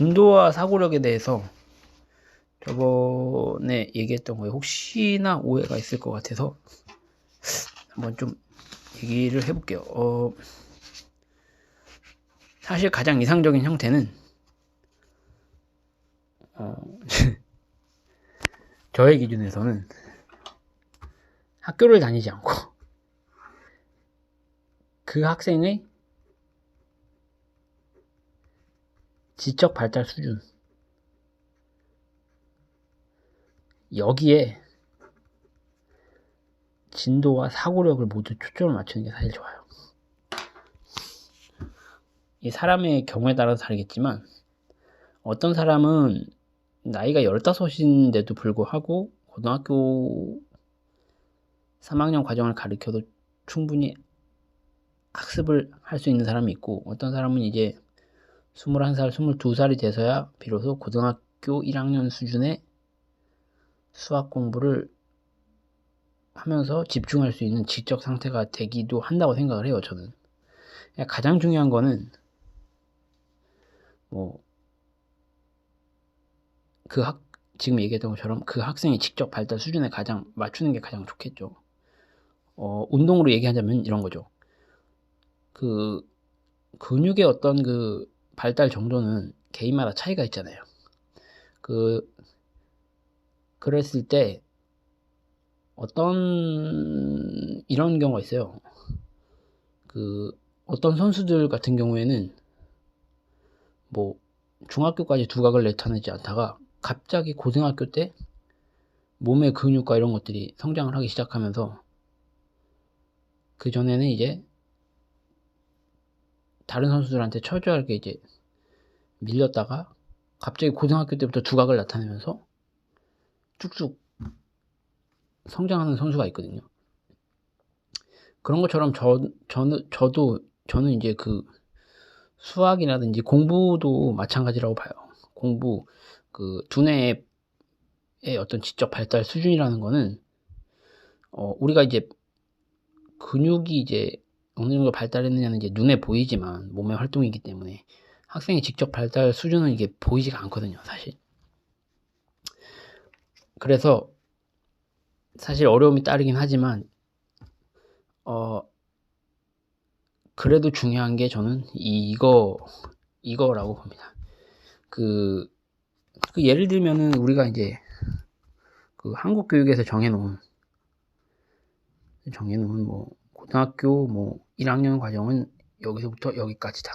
진도와 사고력에 대해서 저번에 얘기했던 거에 혹시나 오해가 있을 것 같아서 한번 좀 얘기를 해볼게요. 사실 가장 이상적인 형태는 저의 기준에서는 학교를 다니지 않고 그 학생의 지적 발달 수준, 여기에 진도와 사고력을 모두 초점을 맞추는 게 사실 좋아요. 이 사람의 경우에 따라서 다르겠지만 어떤 사람은 나이가 15인데도 불구하고 고등학교 3학년 과정을 가르쳐도 충분히 학습을 할 수 있는 사람이 있고, 어떤 사람은 이제 21살, 22살이 돼서야 비로소 고등학교 1학년 수준의 수학 공부를 하면서 집중할 수 있는 지적 상태가 되기도 한다고 생각을 해요, 저는. 가장 중요한 거는 지금 얘기했던 것처럼 그 학생의 지적 발달 수준에 가장 맞추는 게 가장 좋겠죠. 운동으로 얘기하자면 이런 거죠. 그 근육의 어떤 그 발달 정도는 개인마다 차이가 있잖아요. 그랬을 때 이런 경우가 있어요. 어떤 선수들 같은 경우에는 중학교까지 두각을 나타내지 않다가 갑자기 고등학교 때 몸의 근육과 이런 것들이 성장을 하기 시작하면서, 그 전에는 이제 다른 선수들한테 철저하게 이제 밀렸다가 갑자기 고등학교 때부터 두각을 나타내면서 쭉쭉 성장하는 선수가 있거든요. 그런 것처럼 저는 이제 그 수학이라든지 공부도 마찬가지라고 봐요. 공부, 두뇌의 어떤 지적 발달 수준이라는 거는, 우리가 이제 근육이 이제 어느 정도 발달했느냐는 이제 눈에 보이지만 몸의 활동이기 때문에 학생의 직접 발달 수준은 이게 보이지가 않거든요, 사실. 그래서 사실 어려움이 따르긴 하지만 그래도 중요한 게 저는 이거라고 봅니다. 예를 들면은 우리가 이제 한국 교육에서 정해놓은 고등학교 1학년 과정은 여기서부터 여기까지다.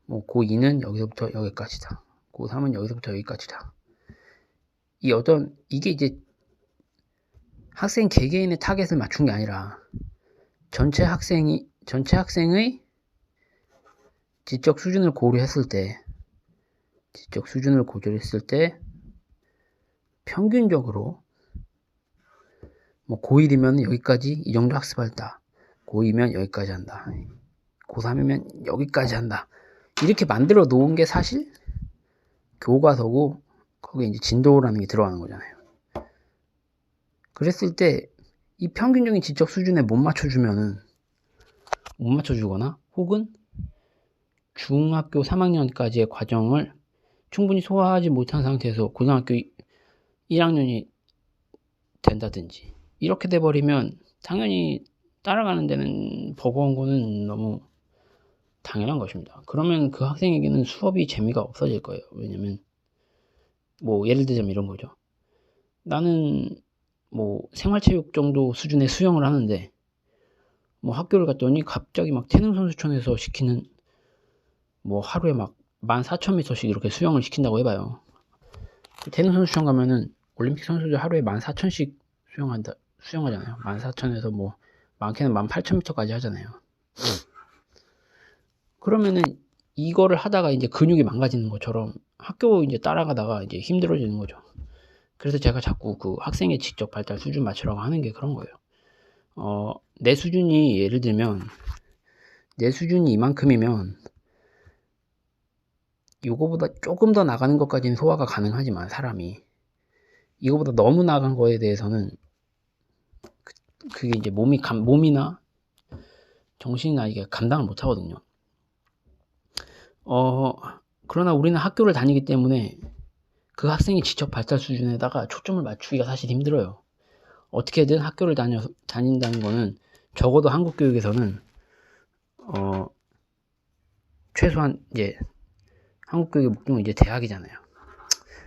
고2는 여기서부터 여기까지다. 고3은 여기서부터 여기까지다. 이게 이제 학생 개개인의 타겟을 맞춘 게 아니라 전체 학생의 지적 수준을 고려했을 때 평균적으로 고1이면 여기까지 이 정도 학습했다. 고2면 여기까지 한다. 고3이면 여기까지 한다. 이렇게 만들어 놓은 게 사실 교과서고, 거기에 이제 진도라는 게 들어가는 거잖아요. 그랬을 때 이 평균적인 지적 수준에 못 맞춰주거나 혹은 중학교 3학년까지의 과정을 충분히 소화하지 못한 상태에서 고등학교 1학년이 된다든지 이렇게 돼버리면 당연히 따라가는 데는 버거운 거는 너무 당연한 것입니다. 그러면 그 학생에게는 수업이 재미가 없어질 거예요. 왜냐면 예를 들자면 이런 거죠. 나는 생활체육 정도 수준의 수영을 하는데 학교를 갔더니 갑자기 태릉 선수촌에서 시키는 하루에 14,000m씩 이렇게 수영을 시킨다고 해봐요. 태릉 선수촌 가면은 올림픽 선수들 하루에 14,000씩 수영하잖아요. 14,000에서 많게는 18,000m까지 하잖아요. 그러면은 이거를 하다가 이제 근육이 망가지는 것처럼 학교 이제 따라가다가 이제 힘들어지는 거죠. 그래서 제가 자꾸 그 학생의 지적 발달 수준 맞추라고 하는 게 그런 거예요. 내 수준이 예를 들면 내 수준이 이만큼이면 이거보다 조금 더 나가는 것까지는 소화가 가능하지만 사람이 이거보다 너무 나간 거에 대해서는 그게 이제 몸이나 정신이나 이게 감당을 못 하거든요. 그러나 우리는 학교를 다니기 때문에 그 학생이 지적 발달 수준에다가 초점을 맞추기가 사실 힘들어요. 어떻게든 학교를 다닌다는 거는 적어도 한국 교육에서는 최소한 이제 한국 교육의 목적은 이제 대학이잖아요.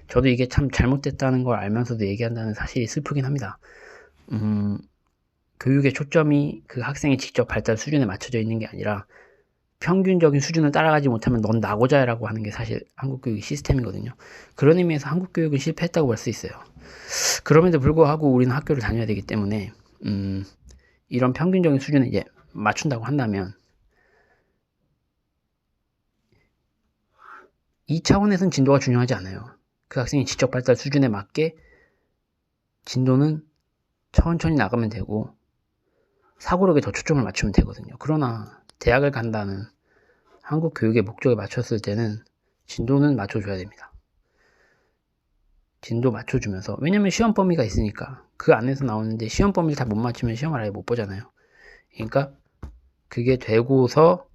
저도 이게 참 잘못됐다는 걸 알면서도 얘기한다는 사실이 슬프긴 합니다. 교육의 초점이 그 학생의 직접 발달 수준에 맞춰져 있는 게 아니라 평균적인 수준을 따라가지 못하면 넌 나고자라고 하는 게 사실 한국 교육 시스템이거든요. 그런 의미에서 한국 교육은 실패했다고 볼 수 있어요. 그럼에도 불구하고 우리는 학교를 다녀야 되기 때문에 이런 평균적인 수준을 이제 맞춘다고 한다면 이 차원에서는 진도가 중요하지 않아요. 그 학생이 지적 발달 수준에 맞게 진도는 천천히 나가면 되고 사고력에 더 초점을 맞추면 되거든요. 그러나 대학을 간다는 한국 교육의 목적에 맞췄을 때는 진도는 맞춰줘야 됩니다. 진도 맞춰주면서, 왜냐면 시험 범위가 있으니까 그 안에서 나오는데 시험 범위를 다 못 맞추면 시험을 아예 못 보잖아요. 그러니까 그게 되고서,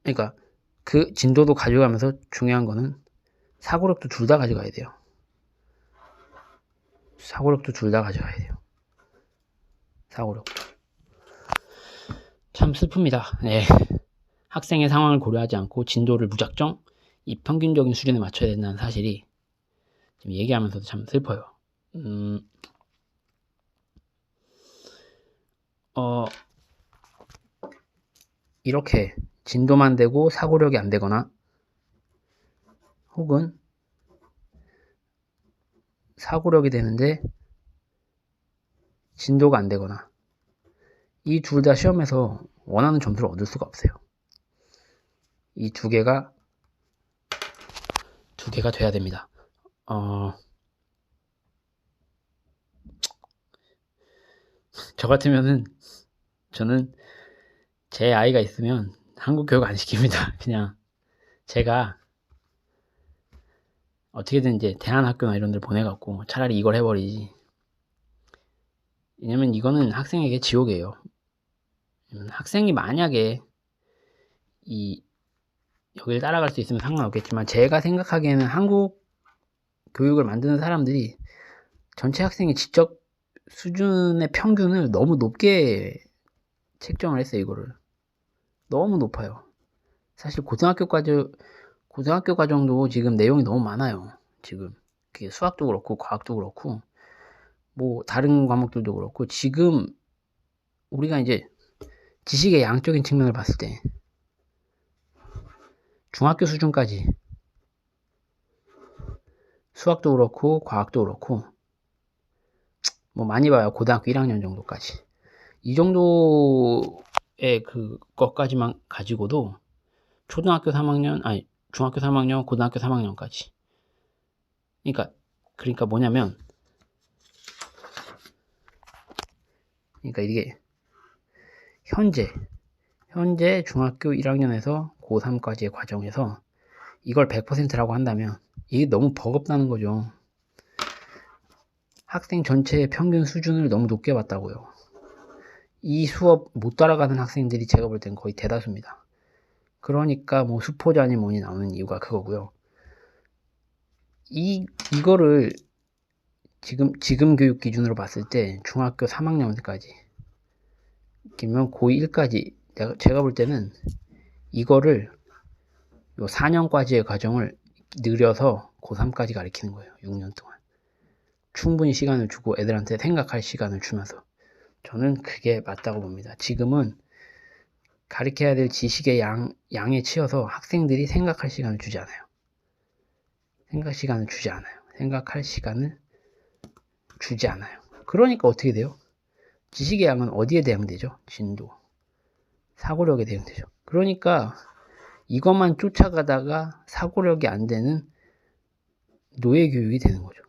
그러니까 그 진도도 가져가면서 중요한 거는 사고력도 둘 다 가져가야 돼요. 사고력도 둘 다 가져가야 돼요. 사고력도. 참 슬픕니다. 네. 학생의 상황을 고려하지 않고 진도를 무작정 이 평균적인 수준에 맞춰야 된다는 사실이 지금 얘기하면서도 참 슬퍼요. 이렇게 진도만 되고 사고력이 안 되거나 혹은 사고력이 되는데 진도가 안 되거나 이 둘 다 시험에서 원하는 점수를 얻을 수가 없어요. 이 두 개가 돼야 됩니다. 저 같으면은 저는 제 아이가 있으면 한국 교육 안 시킵니다. 그냥 제가 어떻게든 이제 대안학교나 이런 데 보내갖고 차라리 이걸 해버리지. 왜냐면 이거는 학생에게 지옥이에요. 학생이 만약에 여기를 따라갈 수 있으면 상관없겠지만 제가 생각하기에는 한국 교육을 만드는 사람들이 전체 학생의 지적 수준의 평균을 너무 높게 책정을 했어요. 이거를 너무 높아요. 사실 고등학교 과정도 지금 내용이 너무 많아요. 지금 그게 수학도 그렇고 과학도 그렇고 뭐 다른 과목들도 그렇고 지금 우리가 이제 지식의 양적인 측면을 봤을 때 중학교 수준까지 수학도 그렇고 과학도 그렇고 뭐 많이 봐요. 고등학교 1학년 정도까지 이 정도의 그것까지만 가지고도 초등학교 3학년 아니 중학교 3학년 고등학교 3학년까지 그러니까 뭐냐면 이게 현재 중학교 1학년에서 고3까지의 과정에서 이걸 100%라고 한다면 이게 너무 버겁다는 거죠. 학생 전체의 평균 수준을 너무 높게 봤다고요. 이 수업 못 따라가는 학생들이 제가 볼 땐 거의 대다수입니다. 그러니까 뭐 수포자니 뭐니 나오는 이유가 그거고요. 이거를 지금 교육 기준으로 봤을 때 중학교 3학년까지 길면 고2 1까지 제가 볼 때는 이거를 요 4년까지의 과정을 늘려서 고3까지 가르치는 거예요. 6년 동안. 충분히 시간을 주고 애들한테 생각할 시간을 주면서 저는 그게 맞다고 봅니다. 지금은 가르쳐야 될 지식의 양에 치여서 학생들이 생각할 시간을 주지 않아요. 생각할 시간을 주지 않아요. 그러니까 어떻게 돼요? 지식의 양은 어디에 대응되죠? 진도. 사고력에 대응되죠. 그러니까 이것만 쫓아가다가 사고력이 안 되는 노예 교육이 되는 거죠.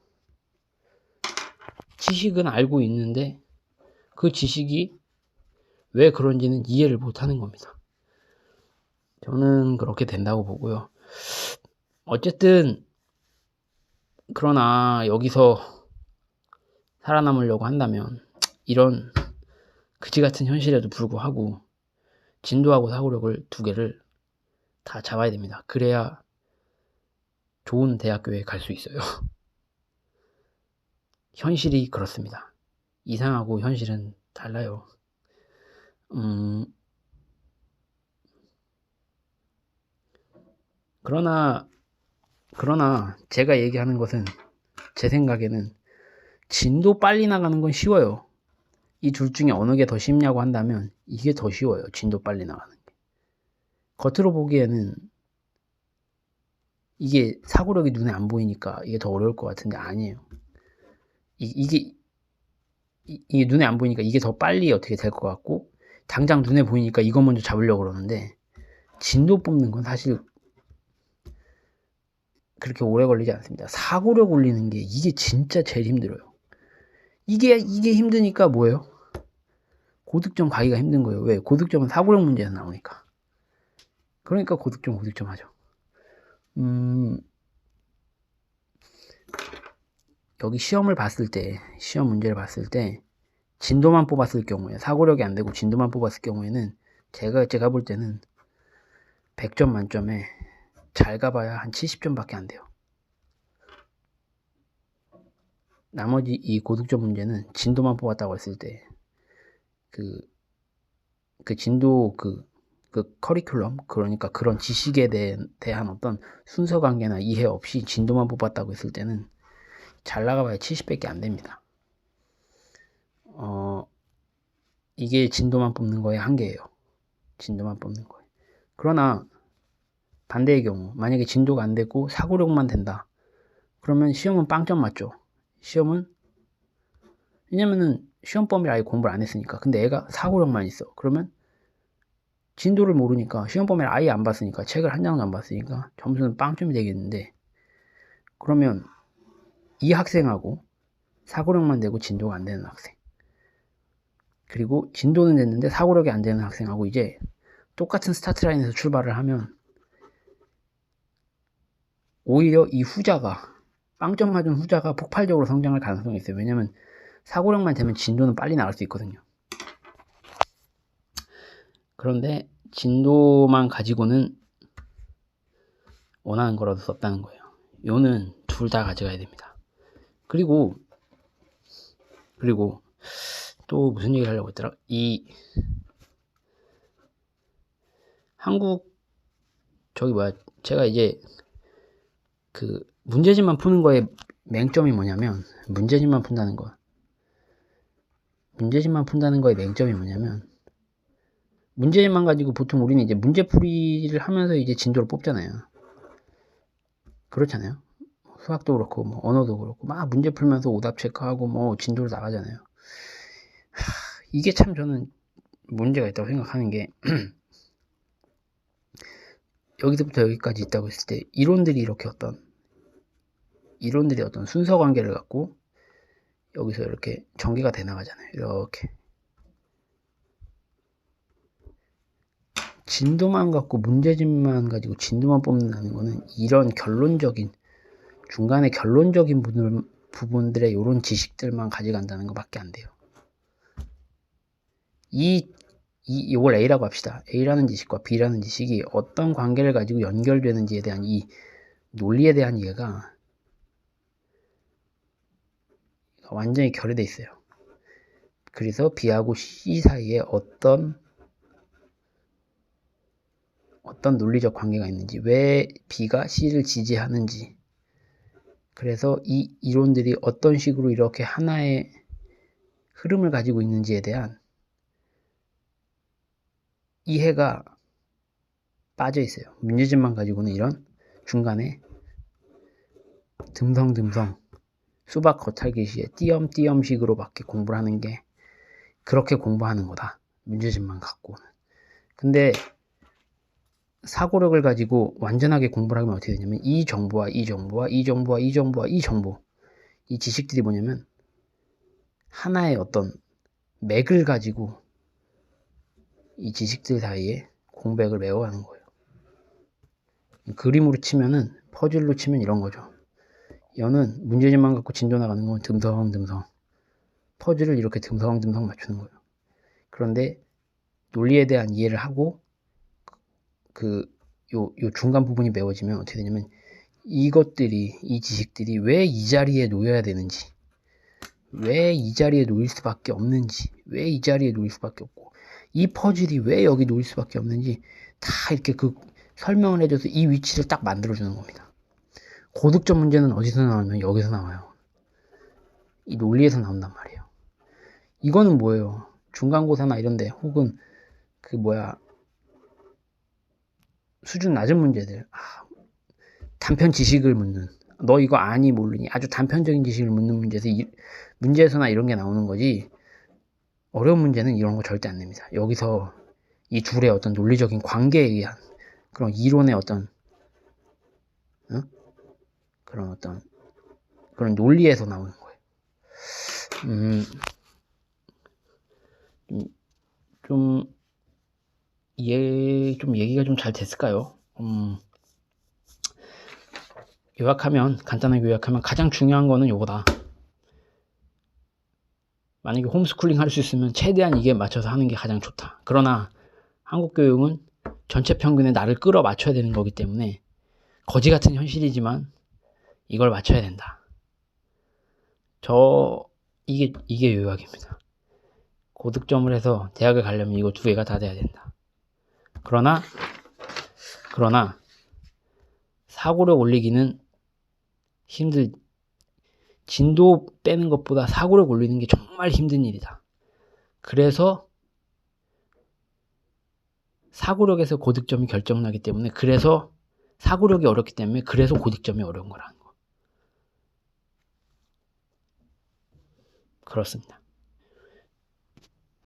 지식은 알고 있는데 그 지식이 왜 그런지는 이해를 못하는 겁니다. 저는 그렇게 된다고 보고요. 어쨌든 그러나 여기서 살아남으려고 한다면 이런 그지 같은 현실에도 불구하고 진도하고 사고력을 두 개를 다 잡아야 됩니다. 그래야 좋은 대학교에 갈 수 있어요. 현실이 그렇습니다. 이상하고 현실은 달라요. 그러나 제가 얘기하는 것은 제 생각에는 진도 빨리 나가는 건 쉬워요. 이 둘 중에 어느 게 더 쉽냐고 한다면 이게 더 쉬워요. 진도 빨리 나가는 게. 겉으로 보기에는 이게 사고력이 눈에 안 보이니까 이게 더 어려울 것 같은데 아니에요. 이게 눈에 안 보이니까 이게 더 빨리 어떻게 될 것 같고 당장 눈에 보이니까 이거 먼저 잡으려고 그러는데 진도 뽑는 건 사실 그렇게 오래 걸리지 않습니다. 사고력 올리는 게 이게 진짜 제일 힘들어요. 이게 힘드니까 뭐예요? 고득점 가기가 힘든 거예요. 왜? 고득점은 사고력 문제에서 나오니까. 그러니까 고득점 하죠. 여기 시험 문제를 봤을 때 진도만 뽑았을 경우에 사고력이 안 되고 진도만 뽑았을 경우에는 제가 볼 때는 100점 만점에 잘 가봐야 한 70점밖에 안 돼요. 나머지 이 고득점 문제는 진도만 뽑았다고 했을 때 그 진도 그 커리큘럼, 그러니까 그런 지식에 대한 어떤 순서 관계나 이해 없이 진도만 뽑았다고 했을 때는 잘 나가봐야 70밖에 안 됩니다. 이게 진도만 뽑는 거의 한계예요. 진도만 뽑는 거예요. 그러나 반대의 경우, 만약에 진도가 안 되고 사고력만 된다. 그러면 시험은 빵점 맞죠. 왜냐면은 시험 범위를 아예 공부를 안 했으니까. 근데 애가 사고력만 있어. 그러면 진도를 모르니까 시험 범위를 아예 안 봤으니까 책을 한 장도 안 봤으니까 점수는 빵점이 되겠는데, 그러면 이 학생하고 사고력만 되고 진도가 안 되는 학생, 그리고 진도는 됐는데 사고력이 안 되는 학생하고 이제 똑같은 스타트 라인에서 출발을 하면 오히려 이 후자가, 빵점 맞은 후자가 폭발적으로 성장할 가능성이 있어요. 왜냐면 사고력만 되면 진도는 빨리 나갈 수 있거든요. 그런데 진도만 가지고는 원하는 걸 얻을 수 없다는 거예요. 요는 둘 다 가져가야 됩니다. 그리고 또 무슨 얘기를 하려고 했더라? 이 한국 제가 이제 그 문제집만 푸는 거에 맹점이 뭐냐면, 문제집만 푼다는 거에 맹점이 뭐냐면, 문제집만 가지고 보통 우리는 이제 문제풀이를 하면서 이제 진도를 뽑잖아요. 그렇잖아요. 수학도 그렇고 뭐 언어도 그렇고 막 문제 풀면서 오답 체크하고 뭐 진도를 나가잖아요. 이게 참 저는 문제가 있다고 생각하는 게 여기서부터 여기까지 있다고 했을 때 이론들이 어떤 순서 관계를 갖고 여기서 이렇게 전개가 돼 나가잖아요. 이렇게 진도만 갖고 문제집만 가지고 진도만 뽑는다는 거는 이런 중간에 결론적인 부분들의 이런 지식들만 가져간다는 것밖에 안 돼요. 이걸 A라고 합시다. A라는 지식과 B라는 지식이 어떤 관계를 가지고 연결되는지에 대한 이 논리에 대한 이해가 완전히 결여돼 있어요. 그래서 B하고 C 사이에 어떤 논리적 관계가 있는지, 왜 B가 C를 지지하는지, 그래서 이 이론들이 어떤 식으로 이렇게 하나의 흐름을 가지고 있는지에 대한 이해가 빠져 있어요. 문제집만 가지고는 이런 중간에 듬성듬성 수박 겉핥기식의 띄엄띄엄식으로밖에 공부를 하는 게, 그렇게 공부하는 거다. 문제집만 갖고는. 근데 사고력을 가지고 완전하게 공부를 하면 어떻게 되냐면 이 정보와 이 지식들이 뭐냐면 하나의 어떤 맥을 가지고 이 지식들 사이에 공백을 메워가는 거예요. 그림으로 치면은, 퍼즐로 치면 이런 거죠. 여는 문제집만 갖고 진도 나가는 건 듬성듬성 퍼즐을 이렇게 듬성듬성 맞추는 거예요. 그런데 논리에 대한 이해를 하고 요 중간 부분이 메워지면 어떻게 되냐면 이 지식들이 왜 이 자리에 놓여야 되는지, 왜 이 자리에 놓일 수밖에 없는지, 왜 이 자리에 놓일 수밖에 없고, 이 퍼즐이 왜 여기 놓일 수밖에 없는지 다 이렇게 그 설명을 해줘서 이 위치를 딱 만들어주는 겁니다. 고득점 문제는 어디서 나오면 여기서 나와요. 이 논리에서 나온단 말이에요. 이거는 뭐예요? 중간고사나 이런데 혹은 수준 낮은 문제들, 단편 지식을 묻는, 너 이거 아니 모르니, 아주 단편적인 지식을 묻는 문제에서나 이런 게 나오는 거지, 어려운 문제는 이런 거 절대 안 냅니다. 여기서 이 둘의 어떤 논리적인 관계에 의한 그런 이론의 그런 논리에서 나오는 거예요. 좀 얘기가 좀 잘 됐을까요? 간단하게 요약하면 가장 중요한 거는 요거다. 만약에 홈스쿨링 할 수 있으면 최대한 이게 맞춰서 하는 게 가장 좋다. 그러나 한국 교육은 전체 평균에 나를 끌어 맞춰야 되는 거기 때문에 거지 같은 현실이지만 이걸 맞춰야 된다. 이게 요약입니다. 고득점을 해서 대학을 가려면 이거 2개가 다 돼야 된다. 그러나 사고력 올리기는 진도 빼는 것보다 사고력 올리는 게 정말 힘든 일이다. 그래서 사고력에서 고득점이 결정나기 때문에, 그래서 사고력이 어렵기 때문에 그래서 고득점이 어려운 거라는 거. 그렇습니다.